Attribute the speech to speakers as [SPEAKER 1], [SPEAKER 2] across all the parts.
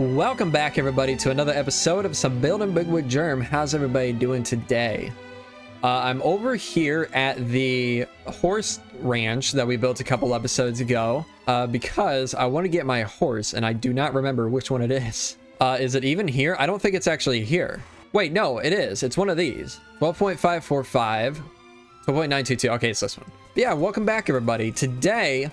[SPEAKER 1] Welcome back, everybody, to another episode of Some Building Big with Jerm. How's everybody doing today? I'm over here at the horse ranch that we built a couple episodes ago because I want to get my horse, and I do not remember which one it is. Is it even here? I don't think it's actually here. Wait, no, it is. It's one of these. 12.545, 12.922. Okay, it's this one. But yeah, welcome back, everybody. Today...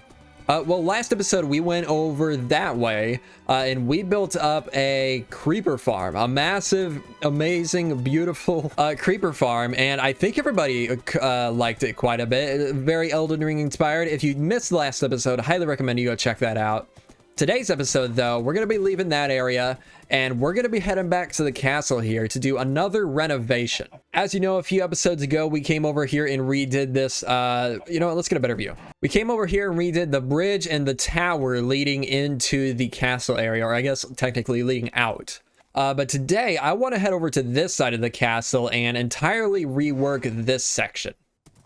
[SPEAKER 1] well, last episode we went over that way and we built up a creeper farm, a massive, amazing, beautiful creeper farm, and I think everybody liked it quite a bit. Very Elden Ring inspired. If you missed the last episode, I highly recommend you go check that out. Today's episode, though, we're going to be leaving that area and we're going to be heading back to the castle here to do another renovation. As you know, a few episodes ago, we came over here and redid this. You know what? Let's get a better view. We came over here and redid the bridge and the tower leading into the castle area, or I guess technically leading out. But today, I want to head over to this side of the castle and entirely rework this section.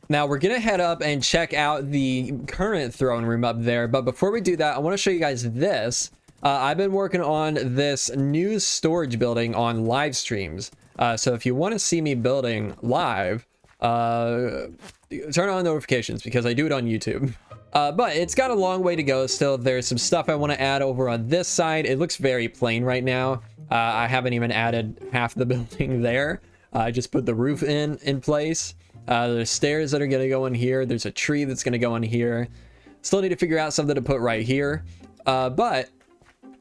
[SPEAKER 1] Now, we're going to head up and check out the current throne room up there. But before we do that, I want to show you guys this. I've been working on this new storage building on live streams. So if you want to see me building live, turn on notifications because I do it on YouTube. But it's got a long way to go still. There's some stuff I want to add over on this side. It looks very plain right now. I haven't even added half the building there. I just put the roof in place. There's stairs that are going to go in here. There's a tree that's going to go in here. Still need to figure out something to put right here. But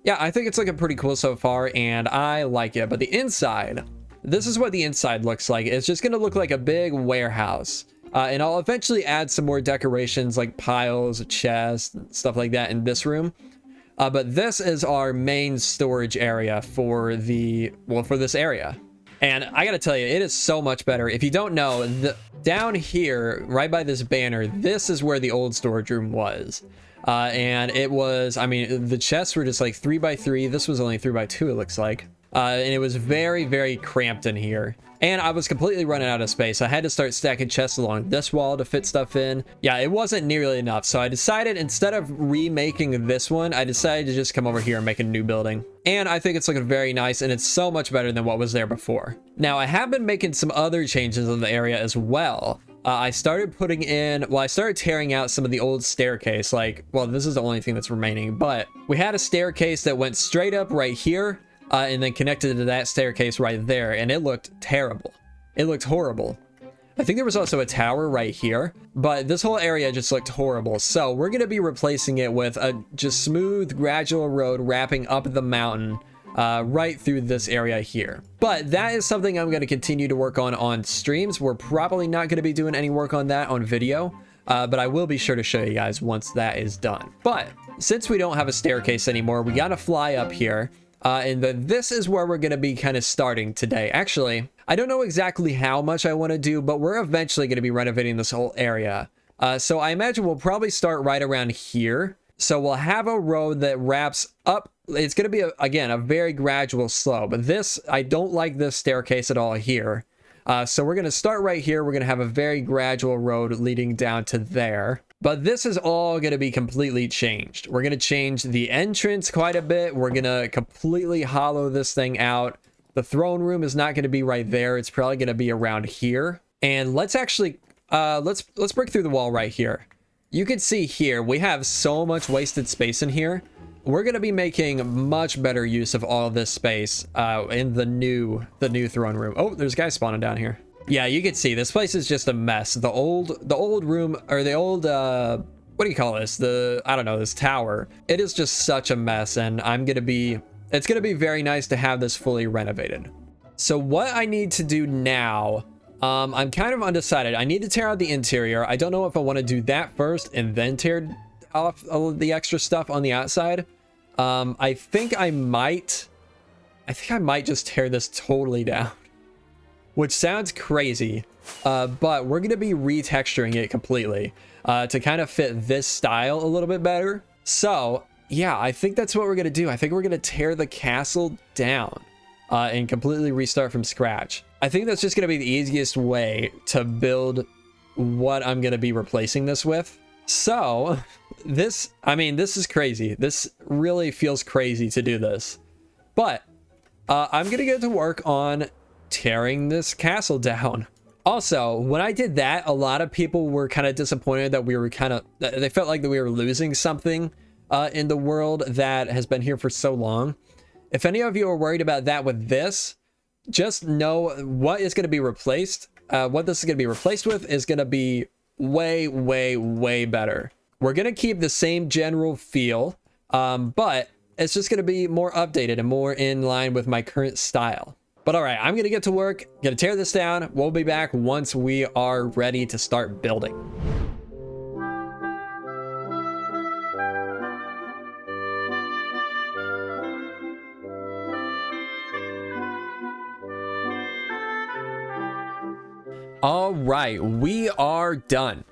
[SPEAKER 1] yeah, I think it's looking pretty cool so far and I like it. But the inside, this is what the inside looks like. It's just going to look like a big warehouse. And I'll eventually add some more decorations like piles, chests, stuff like that in this room. But this is our main storage area for for this area. And I gotta tell you, it is so much better. If you don't know, down here, right by this banner, this is where the old storage room was. And it was, I mean, the chests were just like 3x3. This was only 3x2, it looks like. And it was very, very cramped in here. And I was completely running out of space. I had to start stacking chests along this wall to fit stuff in. Yeah, it wasn't nearly enough. So I decided, instead of remaking this one, I decided to just come over here and make a new building. And I think it's looking very nice, and it's so much better than what was there before. Now, I have been making some other changes in the area as well. I started tearing out some of the old staircase. Well, this is the only thing that's remaining, but we had a staircase that went straight up right here. And then connected to that staircase right there, and it looked terrible. It looked horrible. I think there was also a tower right here, but this whole area just looked horrible. So we're going to be replacing it with a just smooth, gradual road wrapping up the mountain right through this area here. But that is something I'm going to continue to work on streams. We're probably not going to be doing any work on that on video, but I will be sure to show you guys once that is done. But since we don't have a staircase anymore, we got to fly up here. And this is where we're going to be kind of starting today. Actually, I don't know exactly how much I want to do, but we're eventually going to be renovating this whole area. So I imagine we'll probably start right around here. So we'll have a road that wraps up. It's going to be, again, a very gradual slope. But I don't like this staircase at all here. So we're going to start right here. We're going to have a very gradual road leading down to there. But this is all going to be completely changed. We're going to change the entrance quite a bit. We're going to completely hollow this thing out. The throne room is not going to be right there. It's probably going to be around here. And let's actually, let's break through the wall right here. You can see here, we have so much wasted space in here. We're going to be making much better use of all this space in the new throne room. Oh, there's guys spawning down here. Yeah, you can see this place is just a mess. The old room, or the old what do you call this? I don't know, this tower. It is just such a mess, and it's gonna be very nice to have this fully renovated. So what I need to do now, I'm kind of undecided. I need to tear out the interior. I don't know if I want to do that first and then tear off all of the extra stuff on the outside. I think I might just tear this totally down. Which sounds crazy, but we're going to be retexturing it completely to kind of fit this style a little bit better. So, yeah, I think that's what we're going to do. I think we're going to tear the castle down and completely restart from scratch. I think that's just going to be the easiest way to build what I'm going to be replacing this with. So, this is crazy. This really feels crazy to do this. But I'm gonna get to work on tearing this castle down. Also, when I did that, a lot of people were kind of disappointed that we were they felt like that we were losing something in the world that has been here for so long. If any of you are worried about that with this, just know what is going to be replaced. What this is going to be replaced with is going to be way, way, way better. We're going to keep the same general feel, but it's just going to be more updated and more in line with my current style. But all right, I'm going to get to work, going to tear this down. We'll be back once we are ready to start building. All right, we are done.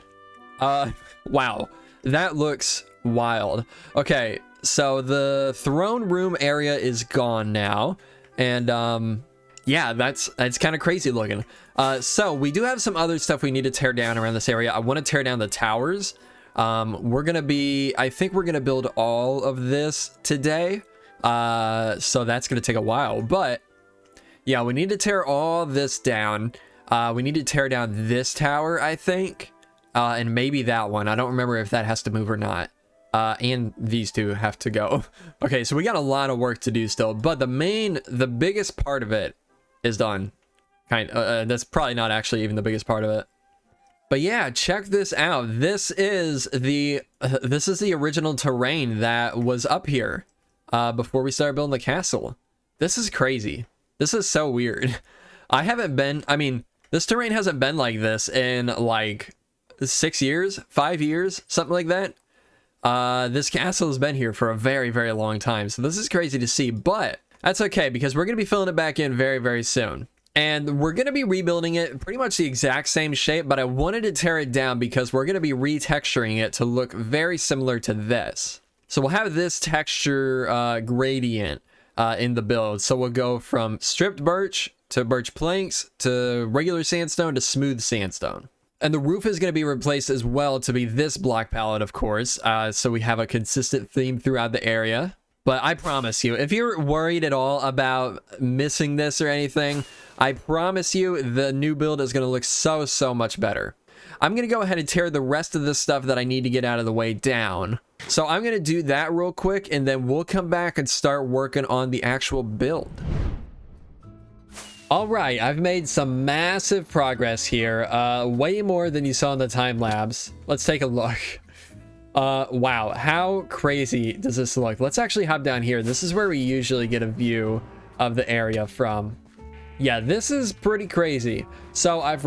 [SPEAKER 1] Wow, that looks wild. Okay, so the throne room area is gone now, and yeah, that's kind of crazy looking. So we do have some other stuff we need to tear down around this area. I want to tear down the towers. I think we're gonna build all of this today. So that's gonna take a while, but yeah, we need to tear all this down. We need to tear down this tower, I think, and maybe that one. I don't remember if that has to move or not. And these two have to go. Okay, so we got a lot of work to do still, but the biggest part of it is done. That's probably not actually even the biggest part of it. But yeah, check this out. This is the original terrain that was up here before we started building the castle. This is crazy. This is so weird. This terrain hasn't been like this in like 6 years, 5 years, something like that. This castle has been here for a very, very long time. So this is crazy to see, but that's okay because we're going to be filling it back in very, very soon. And we're going to be rebuilding it pretty much the exact same shape, but I wanted to tear it down because we're going to be retexturing it to look very similar to this. So we'll have this texture gradient in the build. So we'll go from stripped birch to birch planks to regular sandstone to smooth sandstone. And the roof is going to be replaced as well to be this block palette, of course. So we have a consistent theme throughout the area. But I promise you, if you're worried at all about missing this or anything, I promise you the new build is going to look so, so much better. I'm going to go ahead and tear the rest of the stuff that I need to get out of the way down. So I'm going to do that real quick, and then we'll come back and start working on the actual build. All right, I've made some massive progress here, way more than you saw in the time lapse. Let's take a look. Wow, how crazy does this look? Let's actually hop down here. This is where we usually get a view of the area from. Yeah, this is pretty crazy. So I've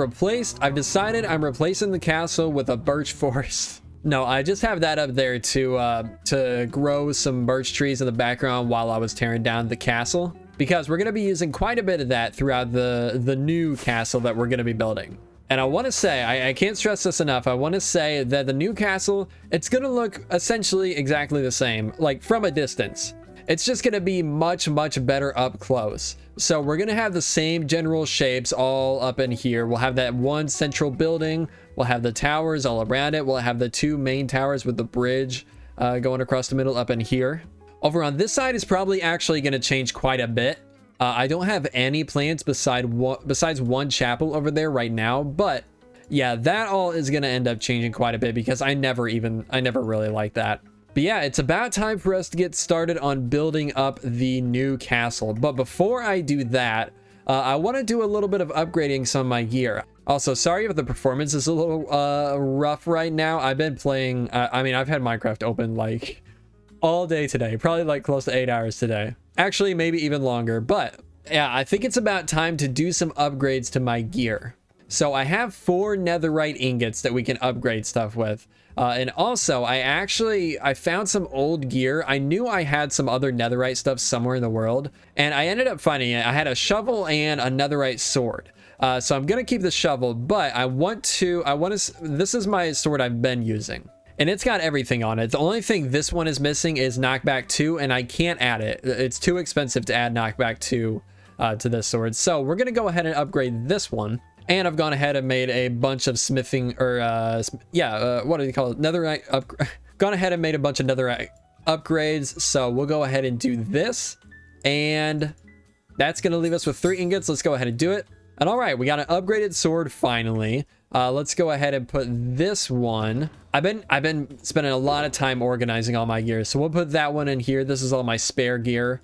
[SPEAKER 1] decided I'm replacing the castle with a birch forest. No, I just have that up there to grow some birch trees in the background while I was tearing down the castle, because we're going to be using quite a bit of that throughout the new castle that we're going to be building. And I want to say, I can't stress this enough, I want to say that the new castle, it's going to look essentially exactly the same, like from a distance. It's just going to be much, much better up close. So we're going to have the same general shapes all up in here. We'll have that one central building. We'll have the towers all around it. We'll have the two main towers with the bridge going across the middle up in here. Over on this side is probably actually going to change quite a bit. I don't have any plans besides one chapel over there right now, but yeah, that all is going to end up changing quite a bit because I never really liked that. But yeah, it's about time for us to get started on building up the new castle. But before I do that, I want to do a little bit of upgrading some of my gear. Also, sorry if the performance is a little rough right now. I've been playing, I've had Minecraft open like all day today, probably like close to 8 hours today. Actually, maybe even longer. But yeah, I think it's about time to do some upgrades to my gear. So I have 4 netherite ingots that we can upgrade stuff with. And also, I found some old gear. I knew I had some other netherite stuff somewhere in the world, and I ended up finding it. I had a shovel and a netherite sword. So I'm gonna keep the shovel, but this is my sword I've been using, and it's got everything on it. The only thing this one is missing is knockback 2, and I can't add it. It's too expensive to add knockback 2 to this sword. So we're gonna go ahead and upgrade this one. And I've gone ahead and made a bunch of smithing, or what do you call it? Netherite gone ahead and made a bunch of netherite upgrades. So we'll go ahead and do this. And that's going to leave us with 3 ingots. Let's go ahead and do it. And all right, we got an upgraded sword finally. Let's go ahead and put this one. I've been spending a lot of time organizing all my gear. So we'll put that one in here. This is all my spare gear.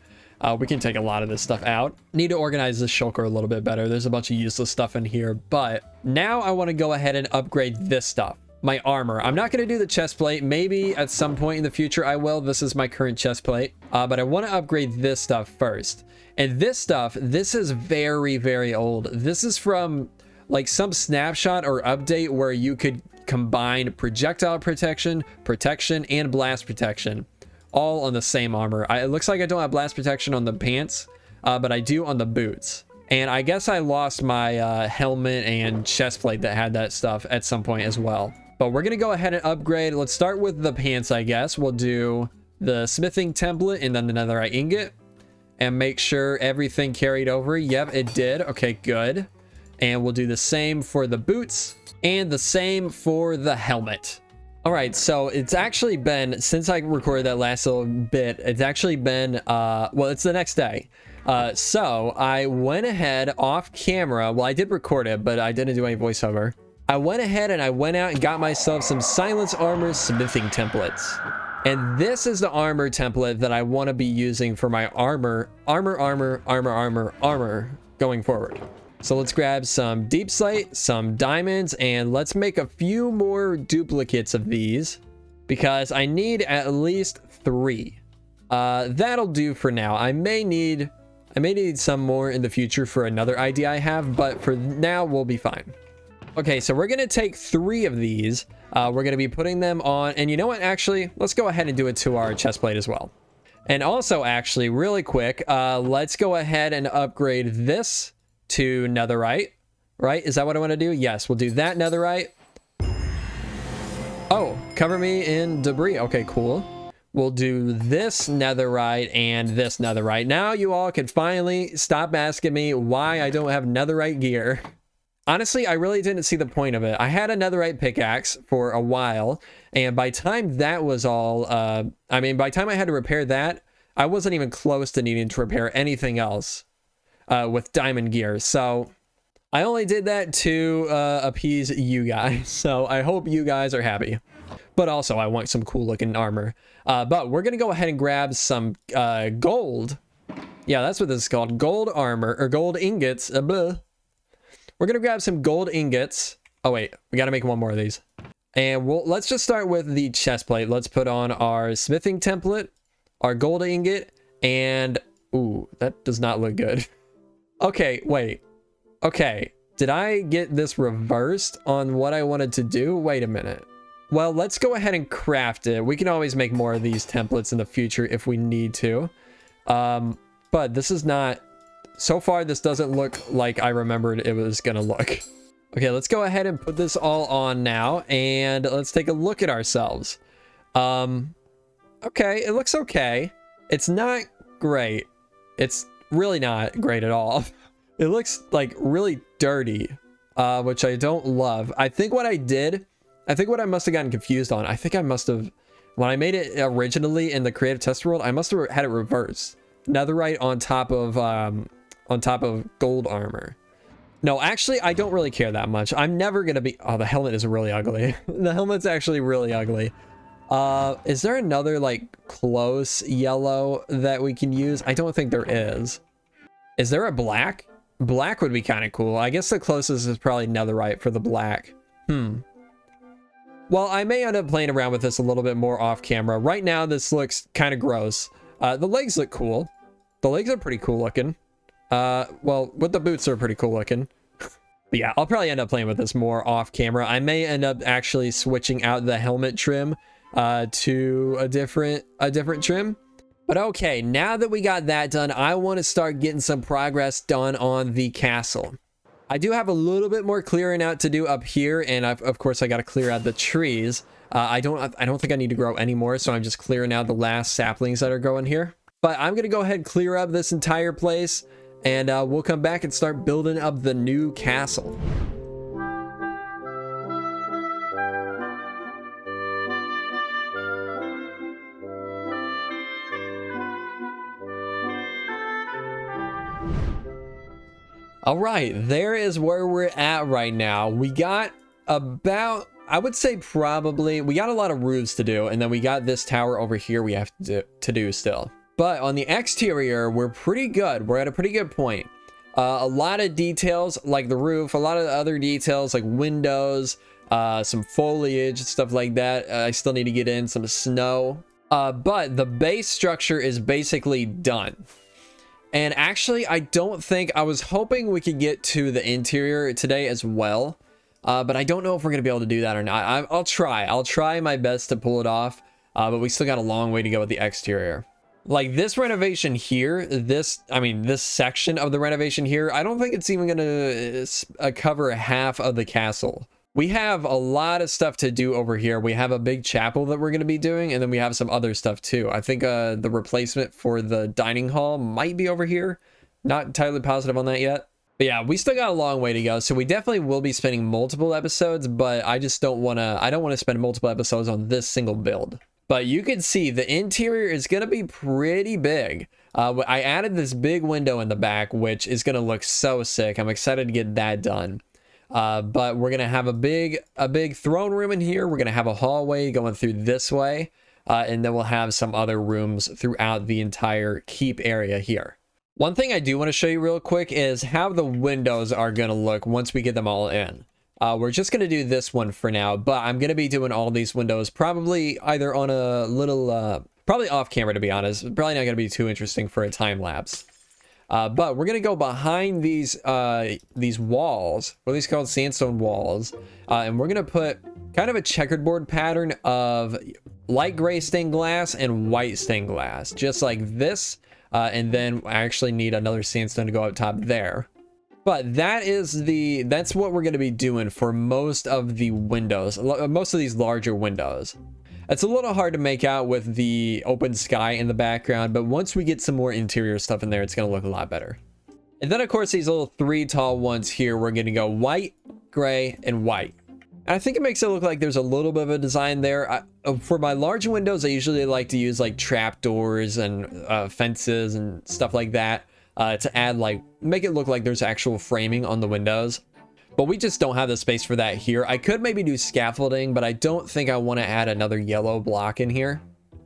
[SPEAKER 1] We can take a lot of this stuff out. Need to organize this shulker a little bit better. There's a bunch of useless stuff in here. But now I want to go ahead and upgrade this stuff. My armor. I'm not going to do the chest plate. Maybe at some point in the future I will. This is my current chest plate. But I want to upgrade this stuff first. And this stuff, this is very, very old. This is from like some snapshot or update where you could combine projectile protection, and blast protection all on the same armor. It looks like I don't have blast protection on the pants, but I do on the boots. And I guess I lost my helmet and chest plate that had that stuff at some point as well. But we're going to go ahead and upgrade. Let's start with the pants, I guess. We'll do the smithing template and then the netherite ingot. And make sure everything carried over. Yep, it did. Okay, good. And we'll do the same for the boots. And the same for the helmet. All right, so it's actually been, since I recorded that last little bit, it's actually been, well, it's the next day. So I went ahead off camera. Well, I did record it, but I didn't do any voiceover. I went ahead and I went out and got myself some silence armor smithing templates. And this is the armor template that I want to be using for my armor going forward. So let's grab some deep slate, some diamonds, and let's make a few more duplicates of these because I need at least 3. That'll do for now. I may need some more in the future for another idea I have, but for now we'll be fine. Okay, so we're going to take 3 of these. We're going to be putting them on, and you know what, actually, let's go ahead and do it to our chest plate as well. And also, actually, really quick, let's go ahead and upgrade this to netherite, right? Is that what I want to do? Yes, we'll do that netherite. Oh, cover me in debris. Okay, cool. We'll do this netherite and this netherite. Now you all can finally stop asking me why I don't have netherite gear. Honestly, I really didn't see the point of it. I had a netherite pickaxe for a while, and by the time that was all, by the time I had to repair that, I wasn't even close to needing to repair anything else with diamond gear. So I only did that to appease you guys. So I hope you guys are happy. But also, I want some cool looking armor. But we're going to go ahead and grab some gold. Yeah, that's what this is called. Gold armor, or gold ingots. We're going to grab some gold ingots. Oh, wait. We got to make one more of these. And let's just start with the chest plate. Let's put on our smithing template, our gold ingot, and... Ooh, that does not look good. Okay, wait. Okay. Did I get this reversed on what I wanted to do? Wait a minute. Well, let's go ahead and craft it. We can always make more of these templates in the future if we need to. But this is not... So far, this doesn't look like I remembered it was gonna look. Okay, let's go ahead and put this all on now, and let's take a look at ourselves. Okay, it looks okay. It's not great. It's really not great at all. It looks like really dirty, which I don't love. I think what I must have gotten confused on. I think I must have, when I made it originally in the creative test world, I must have had it reversed. Netherite on top of gold armor. No, actually, I don't really care that much. I'm never gonna be... Oh, the helmet is really ugly. The helmet's actually really ugly. Is there another, like, close yellow that we can use? I don't think there is. Is there a black? Black would be kind of cool. I guess the closest is probably netherite for the black. Well, I may end up playing around with this a little bit more off camera. Right now, this looks kind of gross. The legs look cool. The legs are pretty cool looking. Well, with the boots are pretty cool looking. But yeah, I'll probably end up playing with this more off camera. I may end up actually switching out the helmet trim to a different trim. But okay, now that we got that done, I want to start getting some progress done on the castle. I do have a little bit more clearing out to do up here, and of course I got to clear out the trees. I don't think I need to grow any more, so I'm just clearing out the last saplings that are growing here. But I'm gonna go ahead and clear up this entire place, and we'll come back and start building up the new castle. All right, there is where we're at right now. We got about, I would say probably, we got a lot of roofs to do, and then we got this tower over here we have to do still. But on the exterior, we're pretty good. We're at a pretty good point. A lot of details like the roof, a lot of the other details like windows, some foliage and stuff like that. I still need to get in some snow. But the base structure is basically done. And actually, I don't think, I was hoping we could get to the interior today as well. But I don't know if we're going to be able to do that or not. I'll try my best to pull it off. But we still got a long way to go with the exterior. Like this renovation here, this section of the renovation here, I don't think it's even going to cover half of the castle. We have a lot of stuff to do over here. We have a big chapel that we're going to be doing, and then we have some other stuff too. I think the replacement for the dining hall might be over here. Not entirely positive on that yet. But yeah, we still got a long way to go. So we definitely will be spending multiple episodes, but I just don't want to spend multiple episodes on this single build. But you can see the interior is going to be pretty big. I added this big window in the back, which is going to look so sick. I'm excited to get that done. But we're going to have a big throne room in here. We're going to have a hallway going through this way. And then we'll have some other rooms throughout the entire keep area here. One thing I do want to show you real quick is how the windows are going to look once we get them all in. We're just going to do this one for now, but I'm going to be doing all these windows probably either on a little, probably off camera to be honest. Probably not going to be too interesting for a time lapse. But we're going to go behind these walls, what are these called? Sandstone walls. And we're going to put kind of a checkerboard pattern of light gray stained glass and white stained glass, just like this. And then I actually need another sandstone to go up top there. But that's what we're going to be doing for most of the windows, most of these larger windows. It's a little hard to make out with the open sky in the background, but once we get some more interior stuff in there, it's going to look a lot better. And then, of course, these little three tall ones here, we're going to go white, gray, and white. And I think it makes it look like there's a little bit of a design there. For my large windows, I usually like to use like trapdoors and fences and stuff like that to add make it look like there's actual framing on the windows. But we just don't have the space for that here. I could maybe do scaffolding, but I don't think I want to add another yellow block in here.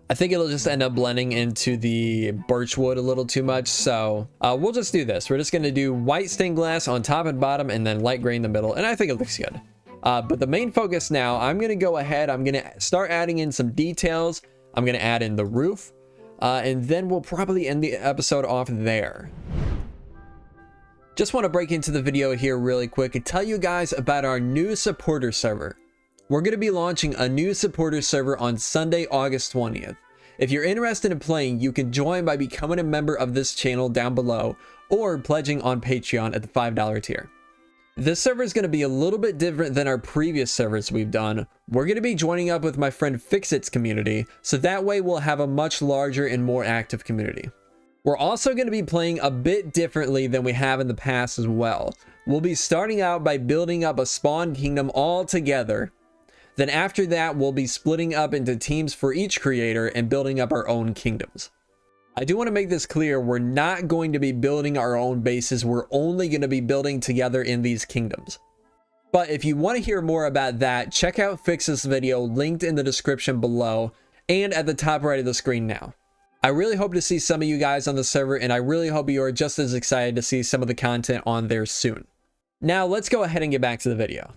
[SPEAKER 1] I think it'll just end up blending into the birchwood a little too much. So we'll just do this. We're just going to do white stained glass on top and bottom and then light gray in the middle. And I think it looks good. But the main focus now, I'm going to go ahead. I'm going to start adding in some details. I'm going to add in the roof. And then we'll probably end the episode off there. Just want to break into the video here really quick and tell you guys about our new supporter server. We're going to be launching a new supporter server on Sunday, August 20th. If you're interested in playing, you can join by becoming a member of this channel down below or pledging on Patreon at the $5 tier. This server is going to be a little bit different than our previous servers we've done. We're going to be joining up with my friend Fixit's community, so that way we'll have a much larger and more active community. We're also going to be playing a bit differently than we have in the past as well. We'll be starting out by building up a spawn kingdom all together. Then after that, we'll be splitting up into teams for each creator and building up our own kingdoms. I do want to make this clear, we're not going to be building our own bases, we're only going to be building together in these kingdoms. But if you want to hear more about that, check out Fix's video linked in the description below and at the top right of the screen now. I really hope to see some of you guys on the server, and I really hope you are just as excited to see some of the content on there soon. Now let's go ahead and get back to the video.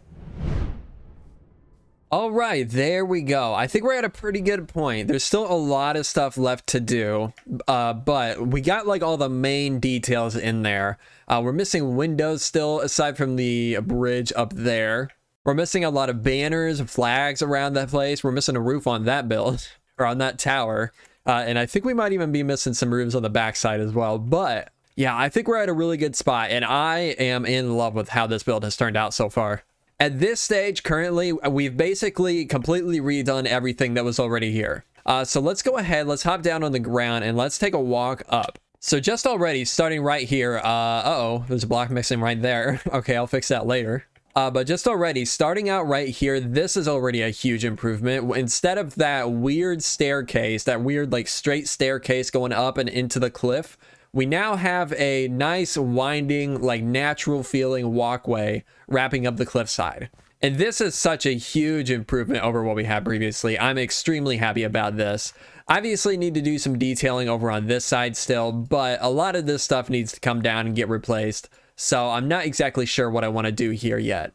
[SPEAKER 1] All right, there we go. I think we're at a pretty good point. There's still a lot of stuff left to do, but we got like all the main details in there. We're missing windows still, aside from the bridge up there. We're missing a lot of banners and flags around that place. We're missing a roof on that build, or on that tower. And I think we might even be missing some roofs on the backside as well. But yeah, I think we're at a really good spot, and I am in love with how this build has turned out so far. At this stage, currently, we've basically completely redone everything that was already here. So let's go ahead, let's hop down on the ground, and let's take a walk up. So just already, starting right here, uh-oh, there's a block missing right there. Okay, I'll fix that later. But just already, starting out right here, this is already a huge improvement. Instead of that weird staircase, that weird like straight staircase going up and into the cliff, we now have a nice winding, like natural feeling walkway wrapping up the cliffside. And this is such a huge improvement over what we had previously. I'm extremely happy about this. Obviously need to do some detailing over on this side still, but a lot of this stuff needs to come down and get replaced. So I'm not exactly sure what I want to do here yet.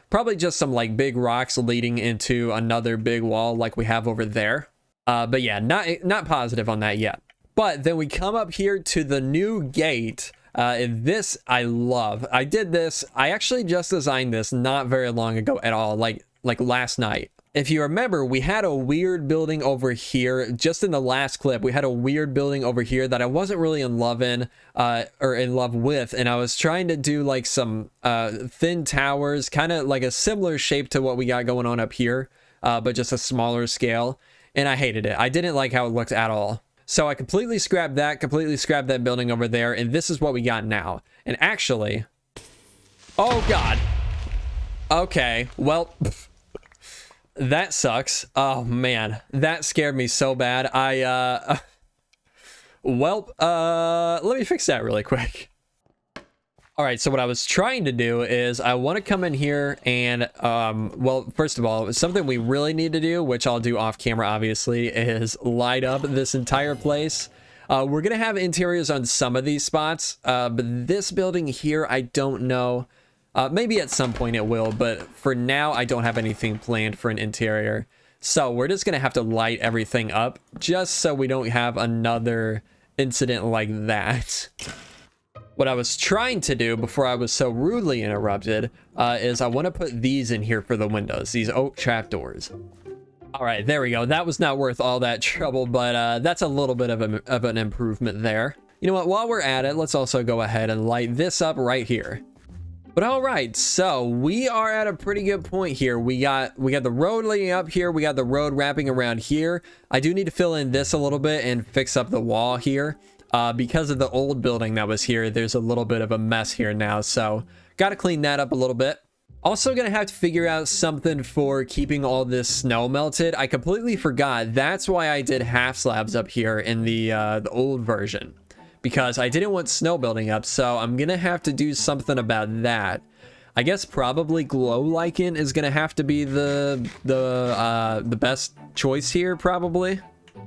[SPEAKER 1] Probably just some like big rocks leading into another big wall like we have over there. But yeah, not positive on that yet. But then we come up here to the new gate. And this I love. I did this. I actually just designed this not very long ago at all, like last night. If you remember, we had a weird building over here. Just in the last clip, we had a weird building over here that I wasn't really in love with, and I was trying to do like some thin towers, kind of like a similar shape to what we got going on up here, but just a smaller scale. And I hated it. I didn't like how it looked at all. So I completely scrapped that building over there, and this is what we got now. And actually, oh God. Okay, well, that sucks. Oh man, that scared me so bad. Let me fix that really quick. All right, so what I was trying to do is I want to come in here and, well, first of all, something we really need to do, which I'll do off camera, obviously, is light up this entire place. We're going to have interiors on some of these spots, but this building here, I don't know. Maybe at some point it will, but for now, I don't have anything planned for an interior. So we're just going to have to light everything up just so we don't have another incident like that. What I was trying to do before I was so rudely interrupted is I want to put these in here for the windows, these oak trapdoors. All right, there we go. That was not worth all that trouble, but that's a little bit of an improvement there. You know what? While we're at it, let's also go ahead and light this up right here. But all right, so we are at a pretty good point here. We got the road leading up here. We got the road wrapping around here. I do need to fill in this a little bit and fix up the wall here. Because of the old building that was here, there's a little bit of a mess here now, so got to clean that up a little bit. Also gonna have to figure out something for keeping all this snow melted. I completely forgot. That's why I did half slabs up here in the old version, because I didn't want snow building up, so I'm gonna have to do something about that. I guess probably glow lichen is gonna have to be the best choice here, probably.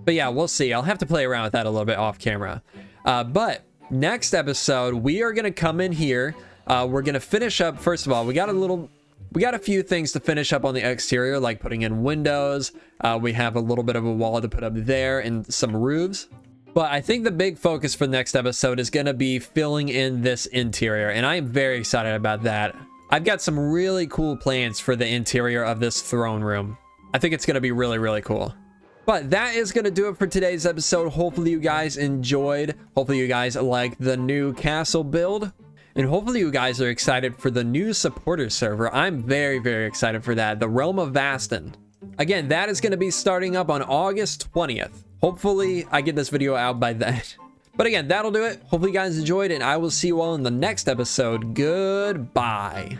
[SPEAKER 1] But yeah, we'll see. I'll have to play around with that a little bit off camera. But next episode, we are going to come in here. We're going to finish up. First of all, we got a few things to finish up on the exterior, like putting in windows. We have a little bit of a wall to put up there and some roofs. But I think the big focus for the next episode is going to be filling in this interior. And I am very excited about that. I've got some really cool plans for the interior of this throne room. I think it's going to be really, really cool. But that is going to do it for today's episode. Hopefully you guys enjoyed. Hopefully you guys like the new castle build. And hopefully you guys are excited for the new supporter server. I'm very, very excited for that. The Realm of Vastin. Again, that is going to be starting up on August 20th. Hopefully I get this video out by then. But again, that'll do it. Hopefully you guys enjoyed, and I will see you all in the next episode. Goodbye.